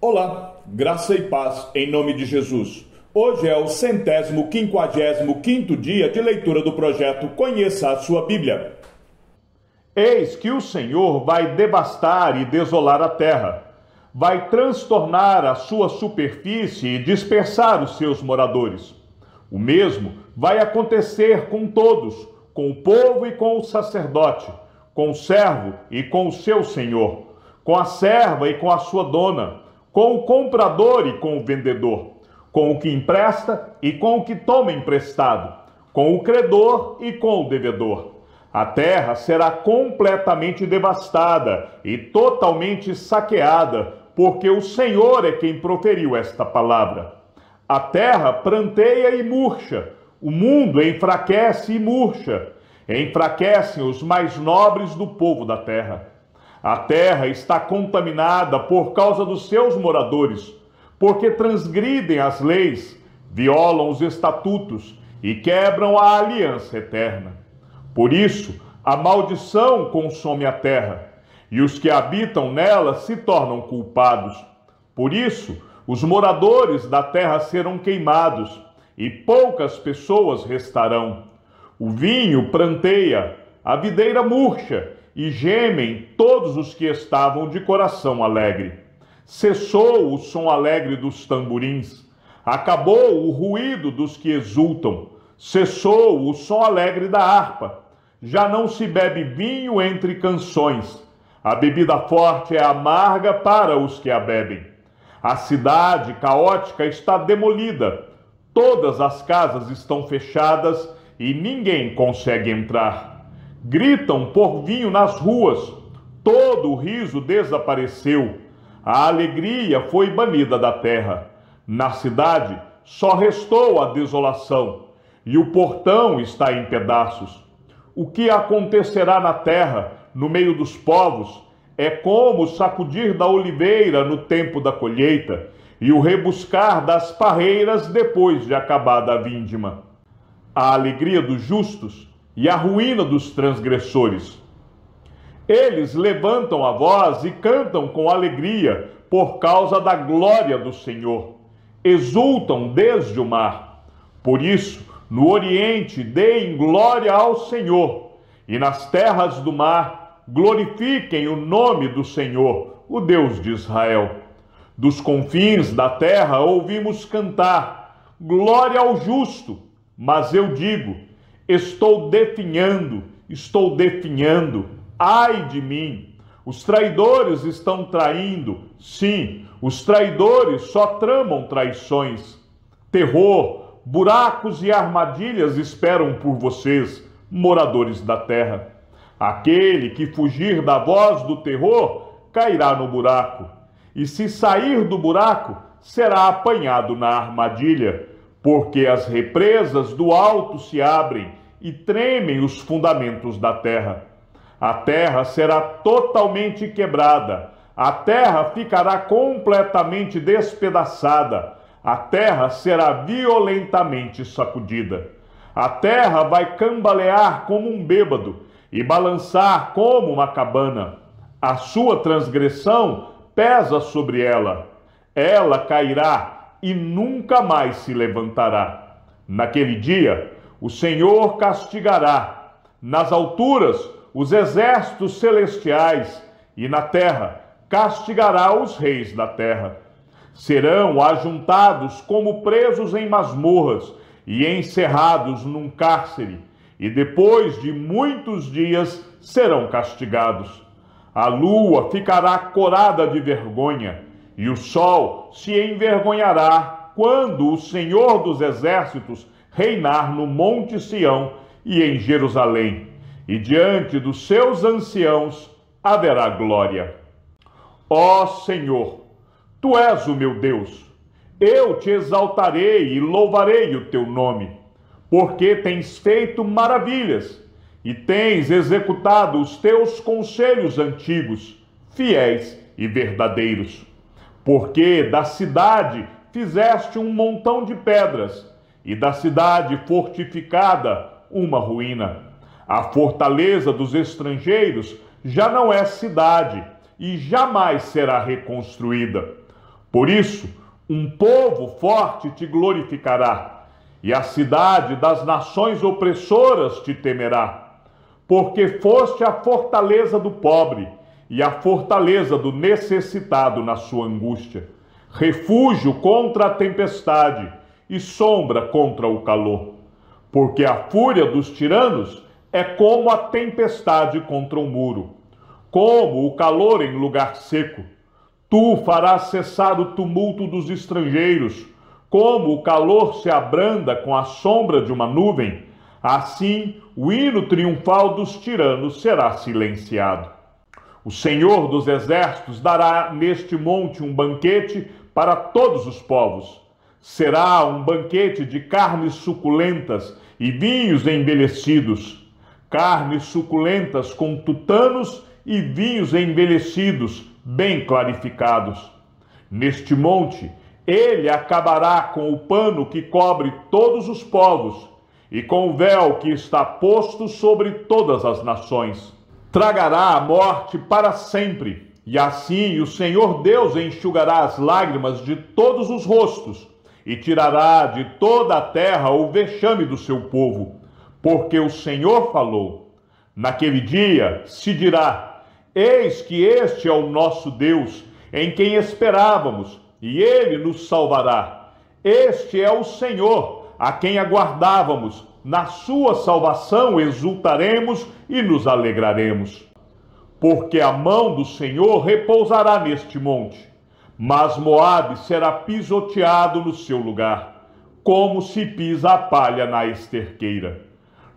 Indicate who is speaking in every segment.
Speaker 1: Olá, graça e paz em nome de Jesus. Hoje é o 155º dia de leitura do projeto Conheça a Sua Bíblia. Eis que o Senhor vai devastar e desolar a terra, vai transtornar a sua superfície e dispersar os seus moradores. O mesmo vai acontecer com todos, com o povo e com o sacerdote, com o servo e com o seu senhor, com a serva e com a sua dona, com o comprador e com o vendedor, com o que empresta e com o que toma emprestado, com o credor e com o devedor. A terra será completamente devastada e totalmente saqueada, porque o Senhor é quem proferiu esta palavra. A terra pranteia e murcha, o mundo enfraquece e murcha, enfraquecem os mais nobres do povo da terra. A terra está contaminada por causa dos seus moradores, porque transgridem as leis, violam os estatutos e quebram a aliança eterna. Por isso, a maldição consome a terra, e os que habitam nela se tornam culpados. Por isso, os moradores da terra serão queimados, e poucas pessoas restarão. O vinho pranteia, a videira murcha, e gemem todos os que estavam de coração alegre. Cessou o som alegre dos tamborins, acabou o ruído dos que exultam, cessou o som alegre da harpa. Já não se bebe vinho entre canções, a bebida forte é amarga para os que a bebem. A cidade caótica está demolida, todas as casas estão fechadas e ninguém consegue entrar. Gritam por vinho nas ruas, todo o riso desapareceu, a alegria foi banida da terra. Na cidade só restou a desolação, e o portão está em pedaços. O que acontecerá na terra, no meio dos povos, é como o sacudir da oliveira no tempo da colheita, e o rebuscar das parreiras depois de acabada a vindima. A alegria dos justos e a ruína dos transgressores. Eles levantam a voz e cantam com alegria por causa da glória do Senhor. Exultam desde o mar. Por isso, no Oriente, deem glória ao Senhor, e nas terras do mar, glorifiquem o nome do Senhor, o Deus de Israel. Dos confins da terra ouvimos cantar, glória ao justo, mas eu digo, estou definhando, ai de mim. Os traidores estão traindo, sim, os traidores só tramam traições. Terror, buracos e armadilhas esperam por vocês, moradores da terra. Aquele que fugir da voz do terror cairá no buraco, e se sair do buraco, será apanhado na armadilha, porque as represas do alto se abrem e tremem os fundamentos da terra. A terra será totalmente quebrada, a terra ficará completamente despedaçada, a terra será violentamente sacudida. A terra vai cambalear como um bêbado e balançar como uma cabana. A sua transgressão pesa sobre ela. Ela cairá e nunca mais se levantará. Naquele dia, o Senhor castigará, nas alturas, os exércitos celestiais, e na terra, castigará os reis da terra. Serão ajuntados como presos em masmorras e encerrados num cárcere, e depois de muitos dias serão castigados. A lua ficará corada de vergonha, e o sol se envergonhará quando o Senhor dos exércitos reinar no Monte Sião e em Jerusalém, e diante dos seus anciãos haverá glória. Ó Senhor, Tu és o meu Deus, eu te exaltarei e louvarei o Teu nome, porque tens feito maravilhas e tens executado os Teus conselhos antigos, fiéis e verdadeiros. Porque da cidade fizeste um montão de pedras, e da cidade fortificada uma ruína. A fortaleza dos estrangeiros já não é cidade, e jamais será reconstruída. Por isso, um povo forte te glorificará, e a cidade das nações opressoras te temerá, porque foste a fortaleza do pobre e a fortaleza do necessitado na sua angústia, refúgio contra a tempestade e sombra contra o calor. Porque a fúria dos tiranos é como a tempestade contra o muro, como o calor em lugar seco. Tu farás cessar o tumulto dos estrangeiros, como o calor se abranda com a sombra de uma nuvem, assim o hino triunfal dos tiranos será silenciado. O Senhor dos Exércitos dará neste monte um banquete para todos os povos. Será um banquete de carnes suculentas e vinhos envelhecidos, carnes suculentas com tutanos e vinhos envelhecidos, bem clarificados. Neste monte, ele acabará com o pano que cobre todos os povos e com o véu que está posto sobre todas as nações. Tragará a morte para sempre, e assim o Senhor Deus enxugará as lágrimas de todos os rostos e tirará de toda a terra o vexame do seu povo, porque o Senhor falou. Naquele dia se dirá: eis que este é o nosso Deus, em quem esperávamos, e ele nos salvará. Este é o Senhor, a quem aguardávamos. Na sua salvação exultaremos e nos alegraremos. Porque a mão do Senhor repousará neste monte, mas Moabe será pisoteado no seu lugar, como se pisa a palha na esterqueira.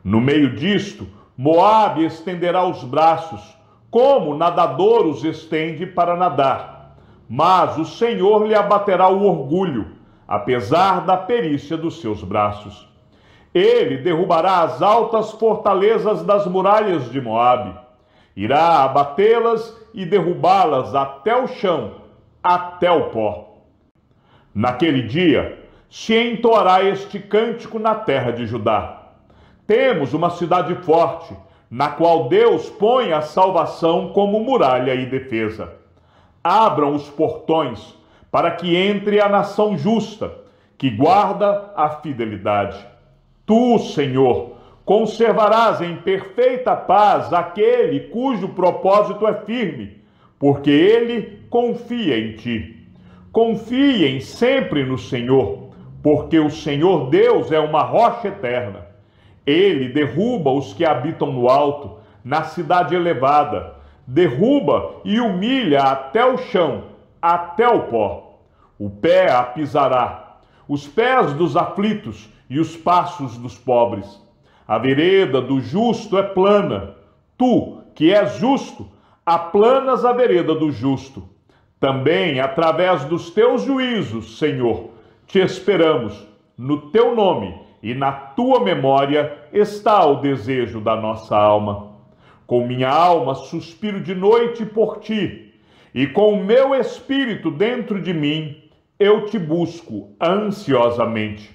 Speaker 1: No meio disto, Moabe estenderá os braços, como o nadador os estende para nadar. Mas o Senhor lhe abaterá o orgulho, apesar da perícia dos seus braços. Ele derrubará as altas fortalezas das muralhas de Moabe. Irá abatê-las e derrubá-las até o chão, até o pó. Naquele dia se entoará este cântico na terra de Judá. Temos uma cidade forte, na qual Deus põe a salvação como muralha e defesa. Abram os portões, para que entre a nação justa, que guarda a fidelidade. Tu, Senhor, conservarás em perfeita paz aquele cujo propósito é firme, porque ele confia em ti. Confiem sempre no Senhor, porque o Senhor Deus é uma rocha eterna. Ele derruba os que habitam no alto, na cidade elevada, derruba e humilha até o chão, até o pó. O pé a pisará, os pés dos aflitos e os passos dos pobres. A vereda do justo é plana. Tu, que és justo, aplanas a vereda do justo. Também, através dos teus juízos, Senhor, te esperamos. No teu nome e na tua memória está o desejo da nossa alma. Com minha alma suspiro de noite por ti, e com o meu espírito dentro de mim, eu te busco ansiosamente.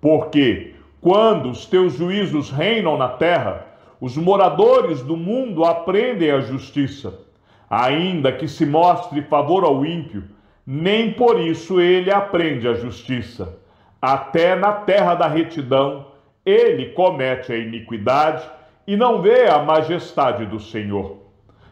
Speaker 1: Porque, quando os teus juízos reinam na terra, os moradores do mundo aprendem a justiça. Ainda que se mostre favor ao ímpio, nem por isso ele aprende a justiça. Até na terra da retidão, ele comete a iniquidade e não vê a majestade do Senhor.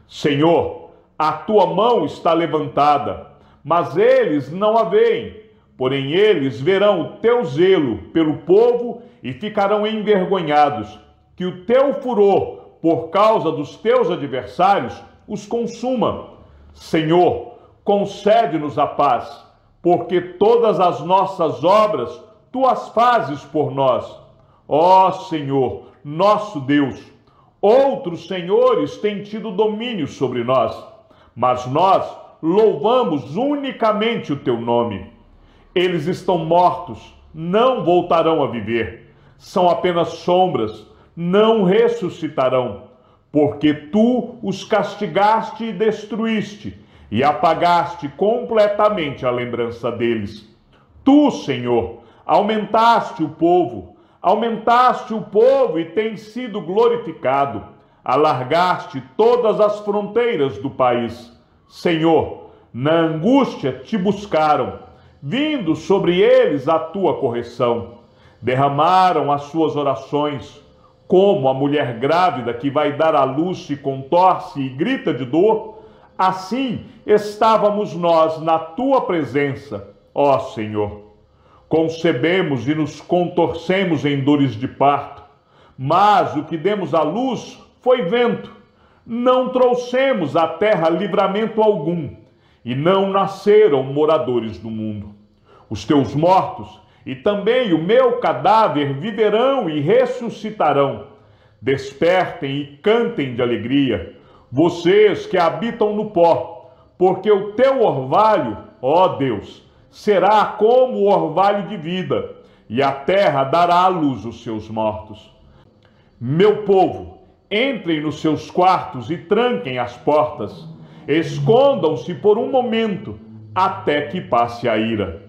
Speaker 1: Senhor, a tua mão está levantada, mas eles não a veem. Porém eles verão o teu zelo pelo povo e ficarão envergonhados, que o teu furor, por causa dos teus adversários, os consuma. Senhor, concede-nos a paz, porque todas as nossas obras tu as fazes por nós. Ó Senhor, nosso Deus, outros senhores têm tido domínio sobre nós, mas nós louvamos unicamente o teu nome. Eles estão mortos, não voltarão a viver. São apenas sombras, não ressuscitarão. Porque tu os castigaste e destruíste, e apagaste completamente a lembrança deles. Tu, Senhor, aumentaste o povo e tem sido glorificado. Alargaste todas as fronteiras do país. Senhor, na angústia te buscaram, vindo sobre eles a tua correção. Derramaram as suas orações, como a mulher grávida que vai dar à luz se contorce e grita de dor. Assim estávamos nós na tua presença, ó Senhor. Concebemos e nos contorcemos em dores de parto, mas o que demos à luz foi vento. Não trouxemos à terra livramento algum, e não nasceram moradores do mundo. Os teus mortos e também o meu cadáver viverão e ressuscitarão. Despertem e cantem de alegria, vocês que habitam no pó, porque o teu orvalho, ó Deus, será como o orvalho de vida, e a terra dará à luz os seus mortos. Meu povo, entrem nos seus quartos e tranquem as portas. Escondam-se por um momento, até que passe a ira.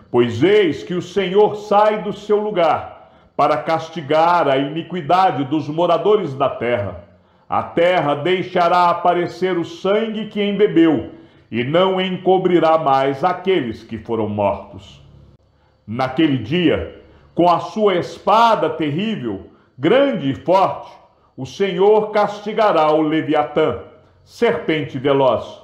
Speaker 1: Pois eis que o Senhor sai do seu lugar, para castigar a iniquidade dos moradores da terra. A terra deixará aparecer o sangue que embebeu, e não encobrirá mais aqueles que foram mortos. Naquele dia, com a sua espada terrível, grande e forte, o Senhor castigará o Leviatã, serpente veloz.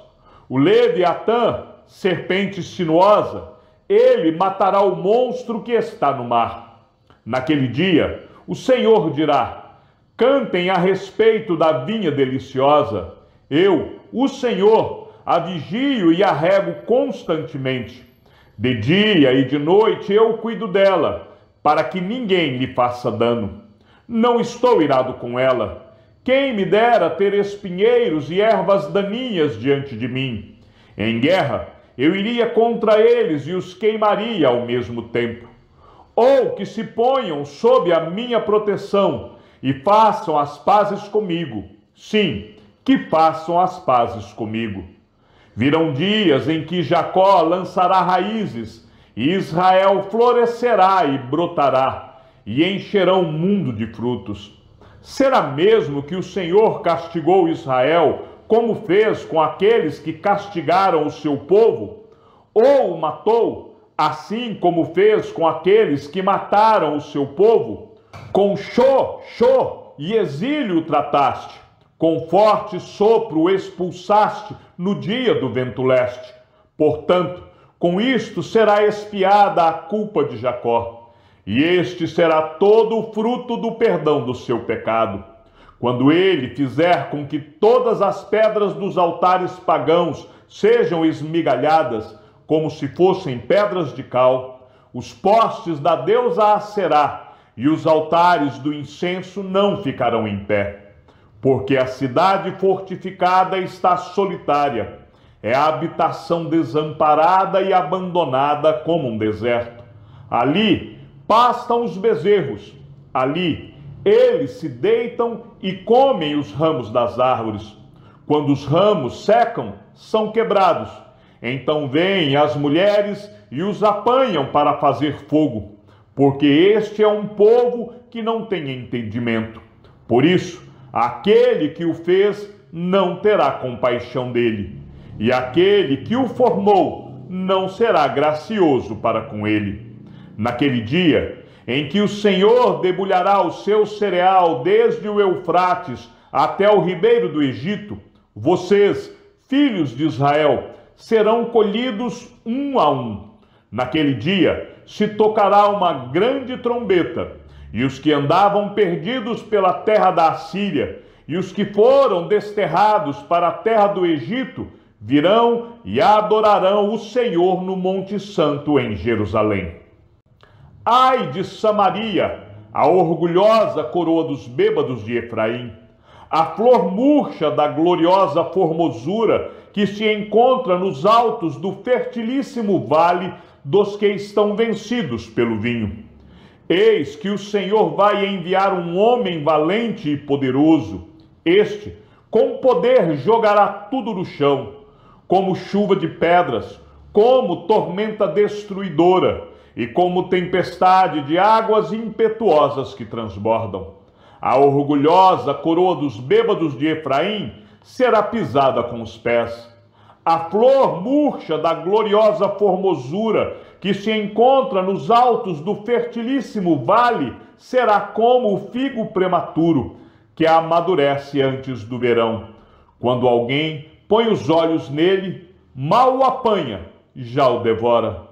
Speaker 1: O Leviatã, serpente sinuosa, ele matará o monstro que está no mar. Naquele dia, o Senhor dirá: cantem a respeito da vinha deliciosa. Eu, o Senhor, a vigio e a rego constantemente. De dia e de noite eu cuido dela, para que ninguém lhe faça dano. Não estou irado com ela. Quem me dera ter espinheiros e ervas daninhas diante de mim. Em guerra, eu iria contra eles e os queimaria ao mesmo tempo. Ou que se ponham sob a minha proteção e façam as pazes comigo. Sim, que façam as pazes comigo. Virão dias em que Jacó lançará raízes, e Israel florescerá e brotará, e encherão o mundo de frutos. Será mesmo que o Senhor castigou Israel, como fez com aqueles que castigaram o seu povo? Ou o matou, assim como fez com aqueles que mataram o seu povo? Com chó e exílio o trataste, com forte sopro o expulsaste no dia do vento leste. Portanto, com isto será expiada a culpa de Jacó, e este será todo o fruto do perdão do seu pecado. Quando ele fizer com que todas as pedras dos altares pagãos sejam esmigalhadas, como se fossem pedras de cal, os postes da deusa Aserá e os altares do incenso não ficarão em pé. Porque a cidade fortificada está solitária, é a habitação desamparada e abandonada como um deserto. Ali pastam os bezerros, ali eles se deitam e comem os ramos das árvores. Quando os ramos secam, são quebrados. Então vêm as mulheres e os apanham para fazer fogo, porque este é um povo que não tem entendimento. Por isso, aquele que o fez não terá compaixão dele, e aquele que o formou não será gracioso para com ele. Naquele dia em que o Senhor debulhará o seu cereal desde o Eufrates até o ribeiro do Egito, vocês, filhos de Israel, serão colhidos um a um. Naquele dia se tocará uma grande trombeta, e os que andavam perdidos pela terra da Assíria, e os que foram desterrados para a terra do Egito, virão e adorarão o Senhor no Monte Santo em Jerusalém. Ai de Samaria, a orgulhosa coroa dos bêbados de Efraim, a flor murcha da gloriosa formosura que se encontra nos altos do fertilíssimo vale dos que estão vencidos pelo vinho. Eis que o Senhor vai enviar um homem valente e poderoso. Este, com poder, jogará tudo no chão, como chuva de pedras, como tormenta destruidora, e como tempestade de águas impetuosas que transbordam. A orgulhosa coroa dos bêbados de Efraim será pisada com os pés. A flor murcha da gloriosa formosura que se encontra nos altos do fertilíssimo vale será como o figo prematuro, que amadurece antes do verão. Quando alguém põe os olhos nele, mal o apanha, já o devora.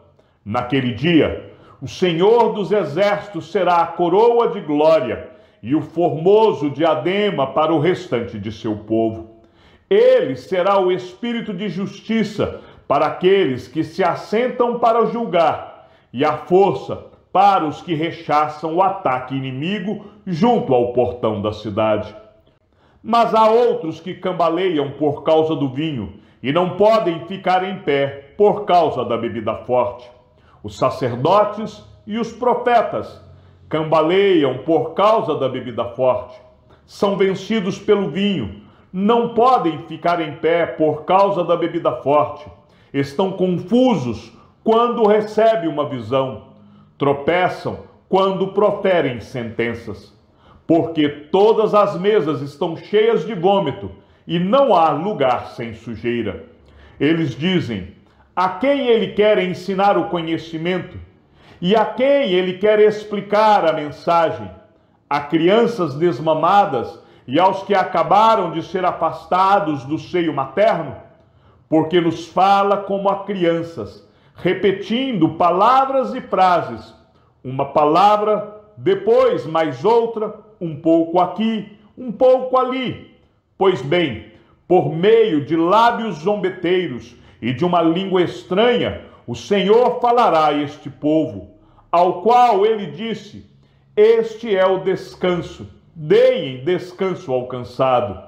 Speaker 1: Naquele dia, o Senhor dos Exércitos será a coroa de glória e o formoso diadema para o restante de seu povo. Ele será o espírito de justiça para aqueles que se assentam para julgar e a força para os que rechaçam o ataque inimigo junto ao portão da cidade. Mas há outros que cambaleiam por causa do vinho e não podem ficar em pé por causa da bebida forte. Os sacerdotes e os profetas cambaleiam por causa da bebida forte. São vencidos pelo vinho, não podem ficar em pé por causa da bebida forte. Estão confusos quando recebem uma visão. Tropeçam quando proferem sentenças. Porque todas as mesas estão cheias de vômito e não há lugar sem sujeira. Eles dizem: a quem ele quer ensinar o conhecimento? E a quem ele quer explicar a mensagem? A crianças desmamadas e aos que acabaram de ser afastados do seio materno? Porque nos fala como a crianças, repetindo palavras e frases, uma palavra, depois mais outra, um pouco aqui, um pouco ali. Pois bem, por meio de lábios zombeteiros e de uma língua estranha, o Senhor falará a este povo, ao qual ele disse: este é o descanso, deem descanso ao cansado,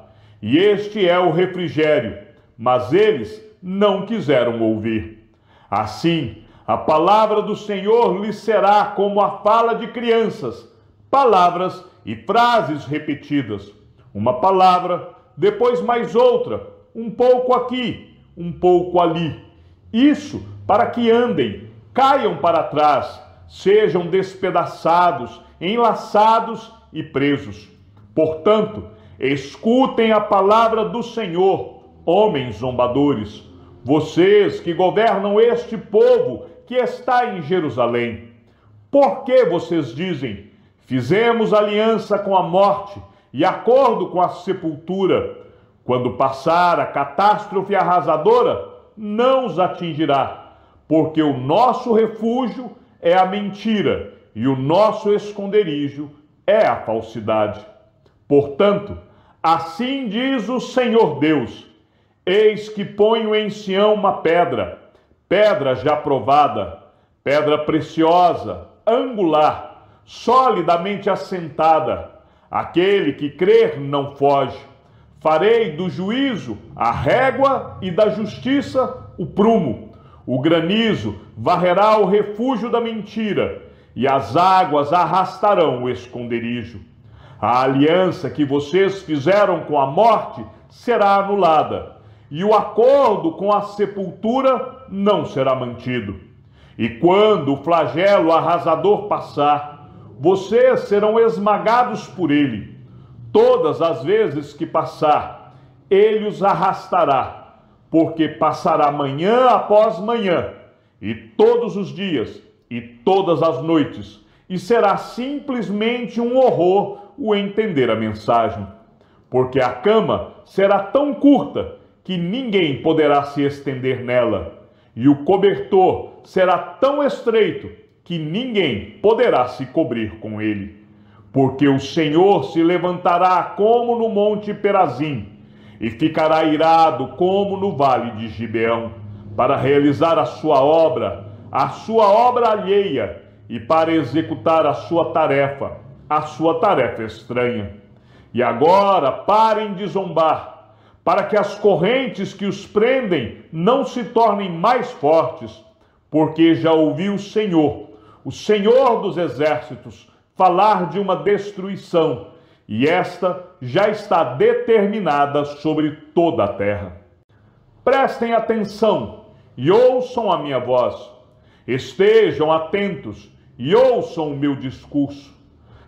Speaker 1: e este é o refrigério, mas eles não quiseram ouvir. Assim, a palavra do Senhor lhes será como a fala de crianças, palavras e frases repetidas, uma palavra, depois mais outra, um pouco aqui, um pouco ali. Isso para que andem, caiam para trás, sejam despedaçados, enlaçados e presos. Portanto, escutem a palavra do Senhor, homens zombadores, vocês que governam este povo que está em Jerusalém. Por que vocês dizem: fizemos aliança com a morte e acordo com a sepultura? Quando passar a catástrofe arrasadora, não os atingirá, porque o nosso refúgio é a mentira e o nosso esconderijo é a falsidade. Portanto, assim diz o Senhor Deus: eis que ponho em Sião uma pedra, pedra já provada, pedra preciosa, angular, solidamente assentada. Aquele que crer não foge. Farei do juízo a régua e da justiça o prumo. O granizo varrerá o refúgio da mentira, e as águas arrastarão o esconderijo. A aliança que vocês fizeram com a morte será anulada, e o acordo com a sepultura não será mantido. E quando o flagelo arrasador passar, vocês serão esmagados por ele. Todas as vezes que passar, ele os arrastará, porque passará manhã após manhã, e todos os dias, e todas as noites, e será simplesmente um horror o entender a mensagem. Porque a cama será tão curta que ninguém poderá se estender nela, e o cobertor será tão estreito que ninguém poderá se cobrir com ele. Porque o Senhor se levantará como no monte Perazim, e ficará irado como no vale de Gibeão, para realizar a sua obra alheia, e para executar a sua tarefa estranha. E agora parem de zombar, para que as correntes que os prendem não se tornem mais fortes, porque já ouvi o Senhor dos Exércitos, falar de uma destruição, e esta já está determinada sobre toda a terra. Prestem atenção e ouçam a minha voz. Estejam atentos e ouçam o meu discurso.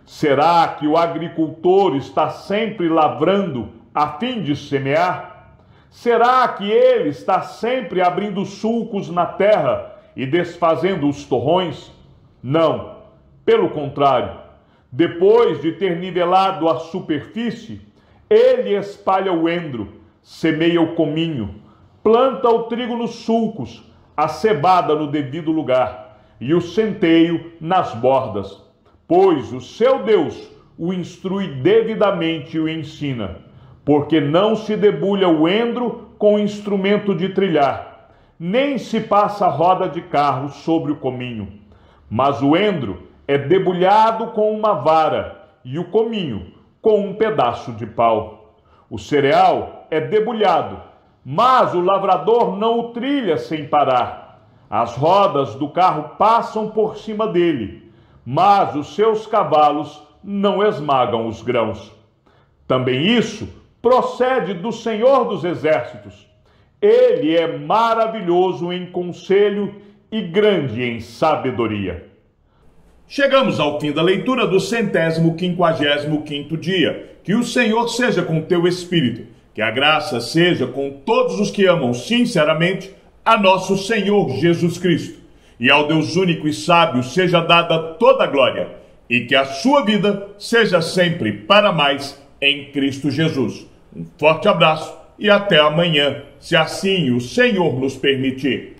Speaker 1: Será que o agricultor está sempre lavrando a fim de semear? Será que ele está sempre abrindo sulcos na terra e desfazendo os torrões? Não, pelo contrário. Depois de ter nivelado a superfície, ele espalha o endro, semeia o cominho, planta o trigo nos sulcos, a cevada no devido lugar e o centeio nas bordas, pois o seu Deus o instrui devidamente e o ensina, porque não se debulha o endro com instrumento de trilhar, nem se passa roda de carro sobre o cominho, mas o endro é debulhado com uma vara e o cominho com um pedaço de pau. O cereal é debulhado, mas o lavrador não o trilha sem parar. As rodas do carro passam por cima dele, mas os seus cavalos não esmagam os grãos. Também isso procede do Senhor dos Exércitos. Ele é maravilhoso em conselho e grande em sabedoria. Chegamos ao fim da leitura do 155º dia. Que o Senhor seja com teu espírito. Que a graça seja com todos os que amam sinceramente a nosso Senhor Jesus Cristo. E ao Deus único e sábio seja dada toda a glória. E que a sua vida seja sempre para mais em Cristo Jesus. Um forte abraço e até amanhã, se assim o Senhor nos permitir.